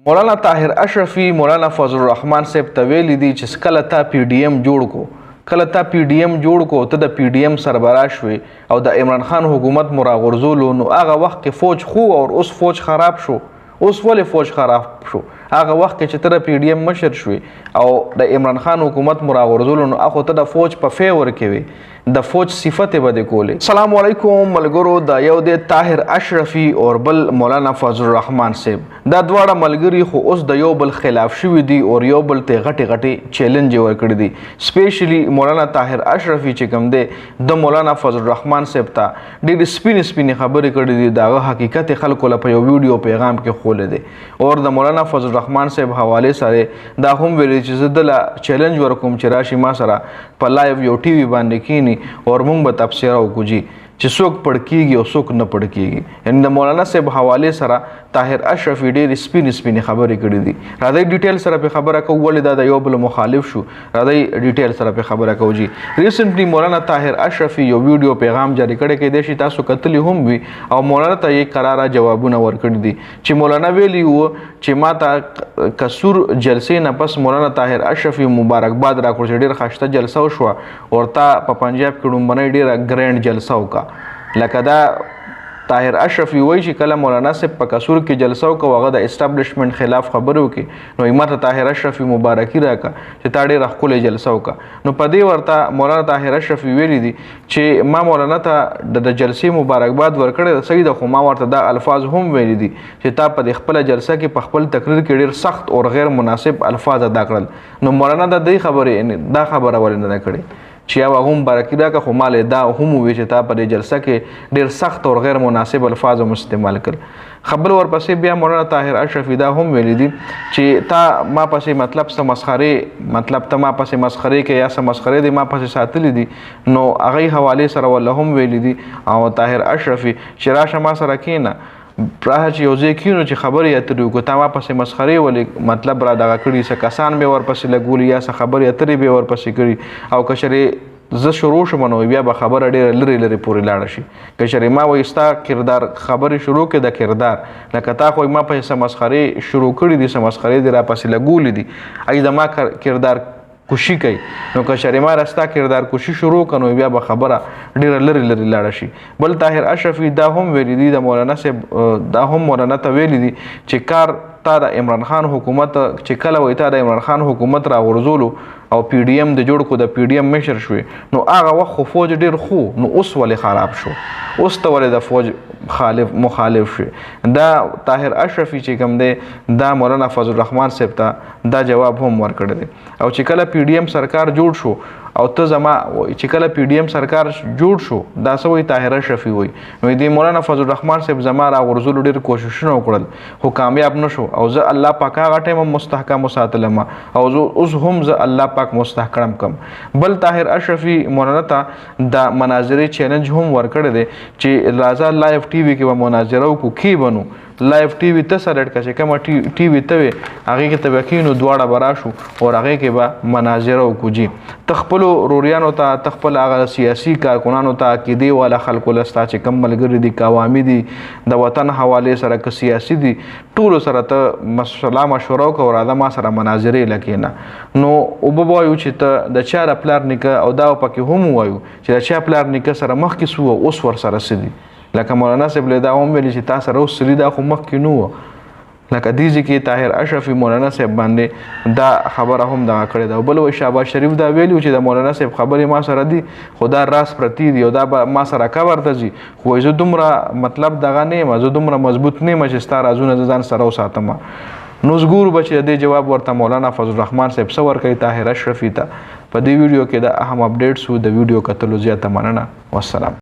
مولانا طاهر اشرفي مولانا فضل الرحمن صاحب ته ویلي دي چې کله تا پی ډي ایم جوړ کو کله تا پی ډي ایم جوړ کو ته د پی ډي ایم سربراہ شوې او د عمران خان حکومت مو راغورځولو نو هغه وخت کې فوج خو او اوس فوج خراب شو. اوس ولې فوج خراب شو؟ هغه وخت کې چې ته د پی ډي ایم مشر شوې او د عمران خان حکومت مو راغورځولو نو هغه ته د فوج په فیور کې وي د فوج صفت به د کولې. السلام علیکم ملګرو، د یو د طاهر اشرفي او بل مولانا فضل الرحمن صاحب دا دواړه ملګري خو اوس د یو بل خلاف شوي دي او یو بل ته غټي چیلنج ورکړي دي. سپیشلی مولانا طاهر اشرفي چې کوم دی د مولانا فضل الرحمن صاحب ته ډېرې سپینې خبرې کړې دي، د هغه حقیقت خلکو له په یو ویډیو پیغام کې خولې دی او د مولانا فضل الرحمن صاحب حواله سره دا هم ویلي چې زه دله چیلنج ورکوم چې راشي ما سره په لایو یو ټي وي باندې کینی اور مونږ به تبصره وکړو جی چې څوک پړ کیږي او څوک نه پړ کیږي. یعنې د مولانا صاحب حواله سره طاهر اشرفي ډېرې سپینې خبرې کړې دي. راځئ ډیټیل سره په خبره کوو ولې دا د یو بل مخالف شو. راځئ ډیټیل سره په خبره کوو جی. ریسنټلی مولانا طاهر اشرفي یو ویډیو پیغام جاری کړی کېدای شي تاسو کتلی هم وي او مولانا ته یې قراره جوابونه ورکړي دي چې مولانا ویلي و چې ما ته کسور جلسې نه پس مولانا طاهر اشرفي مبارکباد راکړو چې ډېر ښایسته جلسه وشوه او تا په پنجاب کې لومړنۍ ډېره ګرینډ جلسه وکړه. لکه دا طاهر اشرفي وایي چې کله مولانا صاحب په کسور کې جلسه وکړه هغه د اسټابلیشمنټ خلاف خبرې وکړي نو ما ته طاهر اشرفي مبارکي راکړه چې تا ډېره ښکلې جلسه وکړه. نو په دې ورته مولانا طاهر اشرفي ویلي دي چې ما مولانا ته د جلسې مبارکباد ورکړی ده، صحیح ده، خو ما ورته دا الفاظ هم ویلي دي چې تا په دې خپله جلسه کې په خپل تقریر کې ډېر سخت او غیر مناسب الفاظ ادا کړل. نو مولانا د دې خبرې دا خبره ولې نه ده کړې چې یو هغه مبارکي راکړه خو ما دا هم وویل چې تا په دې جلسه کې ډېر سخت او غیر مناسب الفاظ هم استعمال کړل. خبر ورپسې بیا مولانا طاهر اشرفي دا هم ویلي دي چې تا ما پسې مطلب ته ما پسې مسخرې کې یا څه مسخرې دي ما پسې ساتلي دي. نو هغې حوالې سره والله هم ویلي دي او طاهر اشرفي چې راشه ما سره کښېنه پراخه چې یو ځای کینو چې خبرې اترې وکړو تا ما پسې مسخرې ولې مطلب را دغه کړي څه کسان به ورپسې لګولي یا څه خبرې اترې به ورپسې کړي او که چېرې زه شروع شم نو بیا به خبره ډېره لرې پورې لاړه شي. که چېرې ما وایي ستا کردار خبرې شروع کړې د کردار لکه تا خو ما پسې څه مسخرې شروع کړي دي څه مسخرې دي را پسې لګولي دي ای د ما کردار کوشي کوي نو که چېرې ما راستا کردار کوشي شروع کړه نو بیا به خبره ډېره لرې لاړه شي. بل طاهر اشرفي دا هم ویلي دي د مولانا صاحب دا هم مولانا ته ویلي دي چې کار تا د عمران خان حکومت چې کله وایي تا د عمران خان حکومت راغورځولو او پی ډي ایم د جوړ کو د پی ډي ایم مشر شوې نو هغه وخت خو فوج ډېر خو نو اوس ولې خراب شو؟ اوس ته ولې د فوج مخالف شوې؟ دا طاهر اشرفي چې کوم دی دا مولانا فضل الرحمن صاحب ته دا جواب هم ورکړی دی او چې کله پی ډي ایم سرکار جوړ شو او ته زما چې کله پی ډي ایم سرکار جوړ شو دا څه وایي طاهر اشرفي وایي نو دې مولانا فضل الرحمن صاحب زما راغورځولو ډېر کوششونه وکړل خو کامیاب نه شو او زه الله پاک هغه ټایم مستحکم وساتلم او زه اوس هم زه الله پاک مستحکم کم. بل طاهر اشرفي مولانا ته د مناظرې چیلنج هم ورکړی دی چې راځه لایو ټي وي کې به مناظره وکړو کې بنو لایو ټي وي ته سلیکټ کړه چې کومه ټي وي ته وې هغې کې ته به کښېنو دواړه به راشو او هغې کې به مناظره وکړو. جي ته خپلو روریانو ته ته خپل هغه سیاسي کارکنانو ته عقیدې والا خلکو له ستا چې کوم ملګري دي که عوامي دي د وطن حوالې سره که سیاسي دي ټولو سره ته صلاح مشوره وکړه او راځه ما سره مناظرې له کښېنه. نو اوبه به وایو چې ته د چا د پلار نیکه او دا پکې هم ووایو چې د چا پلار نیکه سره مخکې سو اوس ورسره څه دي. لکه مولانا صاحب له دا هم ویلي چې تا سره اوس څه دا خو مخکې نه وه. لکه دې ځای کې طاهر اشرفي مولانا صاحب باندې دا خبره هم دغه کړې ده. بل وایي شهباز شریف دا ویلي چې د مولانا صاحب خبرې ما سره دي خو دا راز پرتې دي او دا به ما سره کور ته ځي خو وایي زه دومره مطلب دغه نه یم، زه دومره مضبوط نه یم چې ستا رازونه زه ځان سره وساتم. نو اوس ګورو به چې د دې جواب ورته مولانا فضل الرحمن صاحب څه ورکوي طاهر اشرفي ته. په دې ویډیو کې د اهم اپډیټس و د ویډیو کتلو زیاته مننه. والسلام.